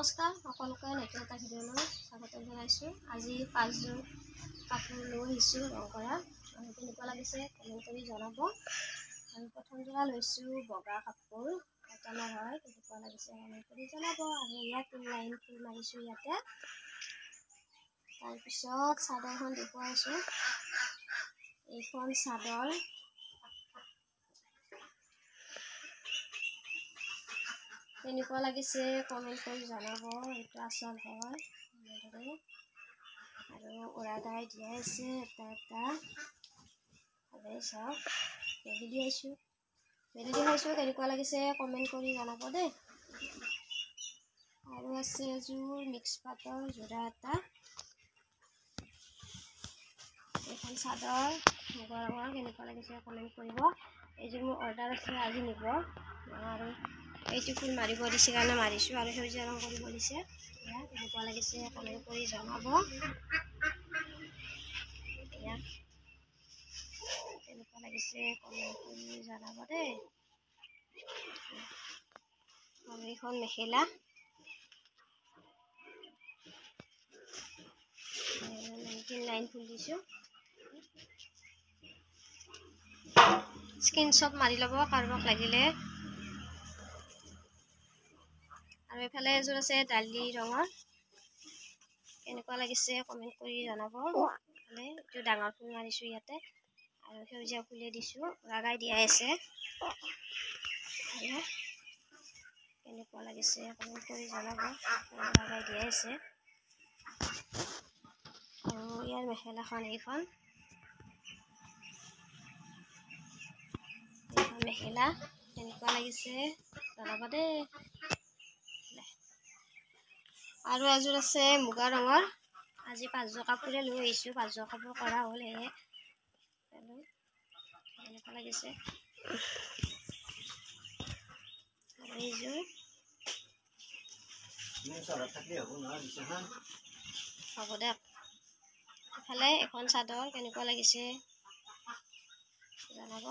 নমস্কাৰ সকলোকে নতুন এটা ভিডিঅ'লৈ স্বাগতম জনাইছোঁ। আজি 5যোৰ কাপোৰ লৈ আহিছোঁ ৰং কৰা। কেনেকুৱা লাগিছে কমেণ্ট কৰি জনাব। আৰু প্ৰথম যোৰা লৈছোঁ বগা কাপোৰ, কটনৰ হয়। কেনেকুৱা লাগিছে কমেণ্ট কৰি জনাব। আৰু ইয়াত লাইন ফুল মাৰিছোঁ ইয়াতে। তাৰপিছত চাদৰখন দেখুৱাইছোঁ। এইখন চাদৰ। কেনেকুৱা লাগিছে কমেণ্ট কৰি জনাব। এইটো আচল হয় এনেদৰে। আৰু উৰাদাই দিয়া আছে এটা এটা। ভালেই চাওক, মেলি দিছোঁ কেনেকুৱা লাগিছে কমেণ্ট কৰি জনাব দেই। আৰু আছে এযোৰ মিক্স পাটৰ যোৰা এটা। এইখন চাদৰ মুগা ৰঙৰ, কেনেকুৱা লাগিছে কমেণ্ট কৰিব। এইযোৰ মোৰ অৰ্ডাৰ আছে, আজি নিব। আৰু এইটো ফুল মাৰিব দিছে কাৰণে মাৰিছোঁ। আৰু সেউজীয়া ৰং কৰিব দিছে। এয়া কেনেকুৱা লাগিছে কমেণ্ট কৰি জনাব। এয়া কেনেকুৱা লাগিছে কমেণ্ট কৰি জনাব দেই। আৰু এইখন মেখেলা। লাইন ফুল দিছোঁ। স্ক্ৰীনশ্বট মাৰি ল'ব কাৰোবাক লাগিলে। আৰু এইফালে এযোৰ আছে দালি ৰঙৰ, কেনেকুৱা লাগিছে কমেণ্ট কৰি জনাব। এইফালে এইটো ডাঙৰ ফুল মাৰিছোঁ ইয়াতে। আৰু সেউজীয়া ফুলে দিছোঁ, লগাই দিয়া আছে। কেনেকুৱা লাগিছে কমেণ্ট কৰি জনাব। লগাই দিয়া আছে। আৰু ইয়াৰ মেখেলাখন এইখন মেখেলা, কেনেকুৱা লাগিছে জনাব দেই। আৰু এযোৰ আছে মুগা ৰঙৰ। আজি 5যোৰ কাপোৰে লৈ আহিছোঁ। 5যোৰ কাপোৰ কৰা হ'ল, সেয়ে কেনেকুৱা লাগিছে। আৰু এইযোৰ হ'ব দে। ইফালে এখন চাদৰ, কেনেকুৱা লাগিছে জনাব।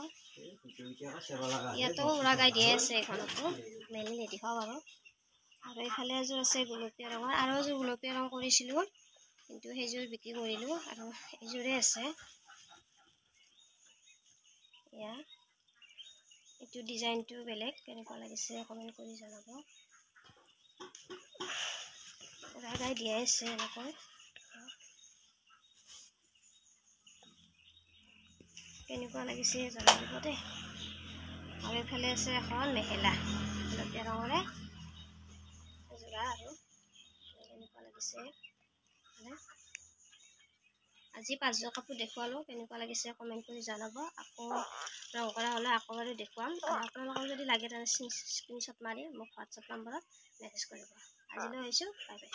ইয়াতো উৰাগাই দিয়ে আছে, এইখনতো মেলি নেদেখাওঁ বাৰু। আৰু এইফালে এযোৰ আছে গুলপীয়া ৰঙৰ। আৰু এযোৰ গুলপীয়া ৰং কৰিছিলোঁ, কিন্তু সেইযোৰ বিক্ৰী কৰিলোঁ। আৰু এইযোৰে আছে। এয়া এইটো ডিজাইনটো বেলেগ, কেনেকুৱা লাগিছে কমেণ্ট কৰি জনাব। উৰাগাই দিয়াই আছে এনেকৈ। কেনেকুৱা লাগিছে জনাই দিব দেই। আৰু এইফালে আছে এখন মেখেলা গুলপীয়া ৰঙৰে যোৰা। আৰু কেনেকুৱা লাগিছে আজি 5যোৰ কাপোৰ দেখুৱালোঁ, কেনেকুৱা লাগিছে কমেণ্ট কৰি জনাব। আকৌ ৰং কৰা হ'লে আকৌ বাৰু দেখুৱাম। আৰু আপোনালোকৰ যদি লাগে তেনে স্ক্ৰীনশ্বট মাৰি মোক হোৱাটছআপ নম্বৰত মেছেজ কৰিব। আজিলৈ আহিছোঁ, বাই বাই।